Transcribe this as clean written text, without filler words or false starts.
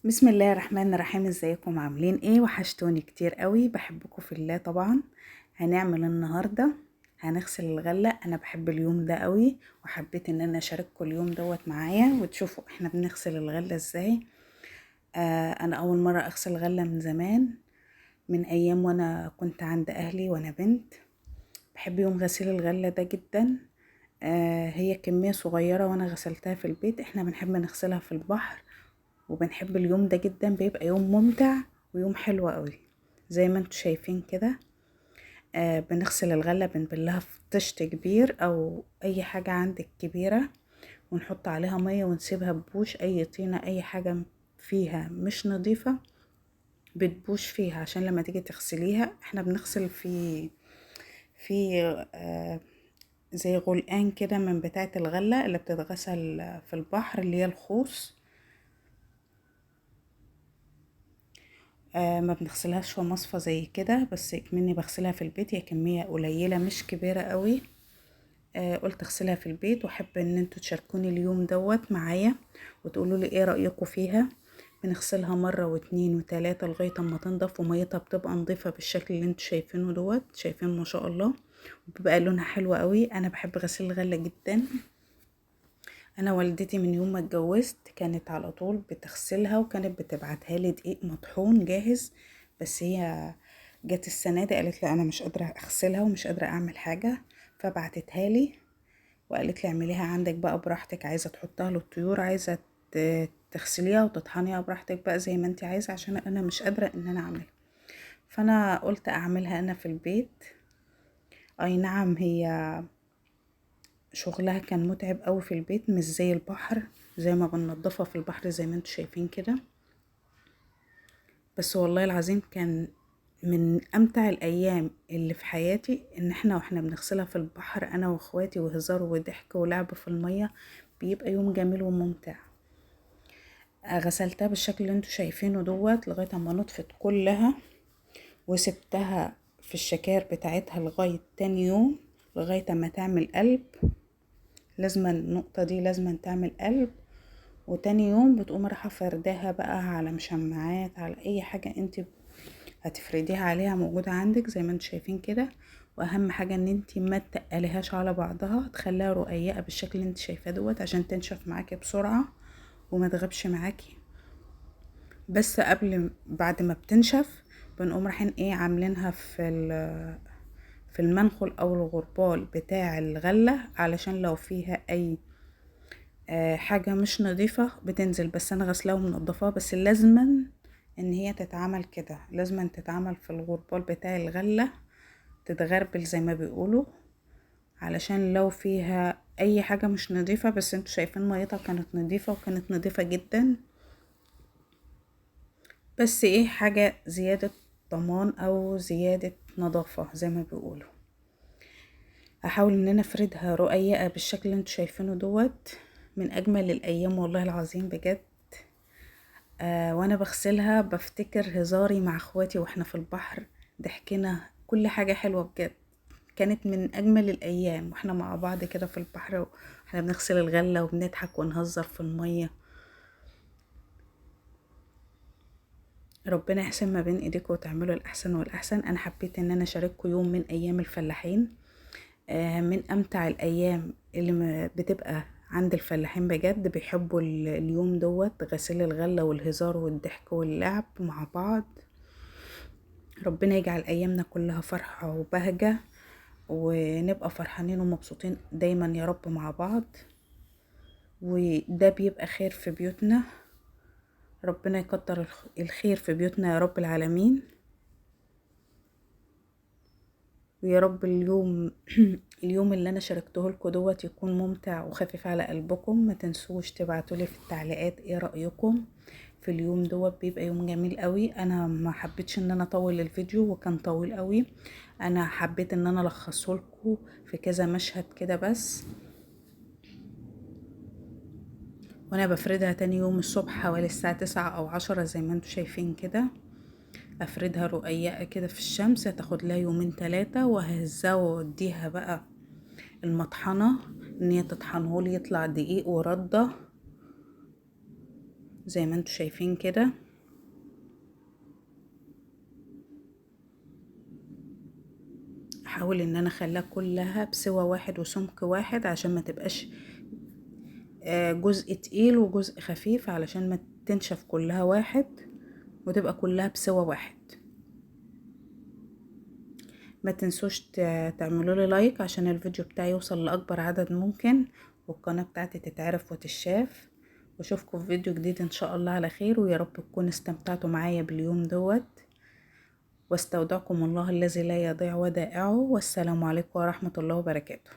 بسم الله الرحمن الرحيم. ازيكم عاملين ايه؟ وحشتوني كتير قوي، بحبكم في الله طبعا. هنعمل النهارده هنغسل الغلة. انا بحب اليوم ده قوي، وحبيت ان انا اشارككم اليوم دوت معايا وتشوفوا احنا بنغسل الغلة ازاي. انا اول مرة اغسل غلة من زمان، من ايام وانا كنت عند اهلي وانا بنت. بحب يوم غسيل الغلة ده جدا. هي كمية صغيرة وانا غسلتها في البيت. احنا بنحب نغسلها في البحر، وبنحب اليوم ده جدا، بيبقى يوم ممتع ويوم حلو قوي. زي ما انتوا شايفين كده. بنغسل الغلة، بنبلها في طشت كبير او اي حاجة عندك كبيرة، ونحط عليها مية ونسيبها ببوش. اي طينة اي حاجة فيها مش نظيفة بتبوش فيها، عشان لما تيجي تغسليها. احنا بنغسل في زي غلقان كده من بتاعة الغلة اللي بتتغسل في البحر، اللي هي الخوص. ما بنغسلهاش في مصفى زي كده، بس كمني بغسلها في البيت. هي كمية قليلة مش كبيرة قوي. قلت اغسلها في البيت، واحب ان انتوا تشاركوني اليوم دوت معايا وتقولوا لي ايه رأيكم فيها. بنغسلها مرة واتنين وتلاتة لغاية اما تنضف، وميتها بتبقى نظيفة بالشكل اللي انتوا شايفينه دوت. شايفين ما شاء الله، وبيبقى لونها حلو قوي. انا بحب غسيل الغلة جدا. انا والدتي من يوم ما اتجوزت كانت على طول بتغسلها، وكانت بتبعتها لي دقيق مطحون جاهز. بس هي جت السنه دي قالت لي انا مش قادره اغسلها ومش قادره اعمل حاجه، فبعتتها لي وقالت لي اعمليها عندك بقى براحتك. عايزه تحطها للطيور، عايزه تغسليها وتطحنيها براحتك بقى زي ما انت عايزه، عشان انا مش قادره ان انا اعملها. فانا قلت اعملها انا في البيت. اي نعم، هي شغلها كان متعب قوي في البيت، مش زي البحر، زي ما بننضفها في البحر زي ما انتوا شايفين كده. بس والله العظيم كان من امتع الايام اللي في حياتي، ان احنا واحنا بنغسلها في البحر انا واخواتي، وهزار وضحك ولعب في المية. بيبقى يوم جميل وممتع. غسلتها بالشكل اللي انتوا شايفينه دوت لغاية اما نطفت كلها، وسبتها في الشكار بتاعتها لغاية تاني يوم، لغاية اما تعمل قلب. لازم النقطة دي لازم تعمل قلب. وتاني يوم بتقوم رايحة فرداها بقى على مشمعات، على اي حاجة انت هتفرديها عليها موجودة عندك زي ما انتوا شايفين كده. واهم حاجة ان انت ما تقليهاش على بعضها، تخليها رقيقة بالشكل اللي انت شايفاه دوت، عشان تنشف معاكي بسرعة وما تغيبش معاكي. بس بعد ما بتنشف بنقوم رايحين ايه عاملينها في المنخل او الغربال بتاع الغلة، علشان لو فيها اي حاجة مش نظيفة بتنزل. بس انا غسلاها ومنضفاها، بس لازما ان هي تتعمل كده، لازما تتعمل في الغربال بتاع الغلة، تتغربل زي ما بيقولوا، علشان لو فيها اي حاجة مش نظيفة. بس انتوا شايفين ميتها كانت نظيفة، وكانت نظيفة جدا. بس ايه حاجة زيادة ضمان او زيادة نظافة زي ما بيقولوا. هحاول ان انا افردها رقيقة بالشكل اللي انتوا شايفينه دوت. من اجمل الايام والله العظيم بجد. وانا بغسلها بفتكر هزاري مع اخواتي واحنا في البحر، ضحكنا، كل حاجة حلوة بجد. كانت من اجمل الايام واحنا مع بعض كده في البحر، واحنا بنغسل الغلة وبنضحك ونهزر في المية. ربنا يحسن ما بين ايديكم وتعملوا الاحسن والاحسن. انا حبيت ان انا اشارككم يوم من ايام الفلاحين. من امتع الايام اللي بتبقى عند الفلاحين بجد. بيحبوا اليوم دوت، غسيل الغلة والهزار والضحك واللعب مع بعض. ربنا يجعل ايامنا كلها فرحة وبهجة، ونبقى فرحانين ومبسوطين دايما يا رب مع بعض. وده بيبقى خير في بيوتنا. ربنا يكتر الخير في بيوتنا يا رب العالمين. ويا رب اليوم اليوم اللي انا شاركته لكم دوت يكون ممتع وخفيف على قلبكم. ما تنسوش تبعتولي في التعليقات ايه رأيكم في اليوم دوت. بيبقى يوم جميل قوي. انا ما حبيتش ان انا اطول الفيديو، وكان طويل قوي. انا حبيت ان انا الخصه لكم في كذا مشهد كده بس. وانا بفردها تاني يوم الصبح حوالي الساعة 9 او 10 زي ما انتوا شايفين كده. افردها رقيقة كده في الشمس، هتاخد لها يومين 3، وهزها واديها بقى المطحنة ان هي تطحنهولي يطلع دقيق ورده. زي ما انتوا شايفين كده. احاول ان انا اخليها كلها بسوى واحد وسمك واحد عشان ما تبقاش جزء تقيل وجزء خفيف، علشان ما تنشف كلها واحد وتبقى كلها بسوى واحد. ما تنسوش تعملوا لي لايك عشان الفيديو بتاعي يوصل لاكبر عدد ممكن، والقناة بتاعتي تتعرف وتتشاف. واشوفكم في فيديو جديد ان شاء الله على خير، ويا رب تكونوا استمتعتوا معايا باليوم دوت. واستودعكم الله الذي لا يضيع ودائعه، والسلام عليكم ورحمة الله وبركاته.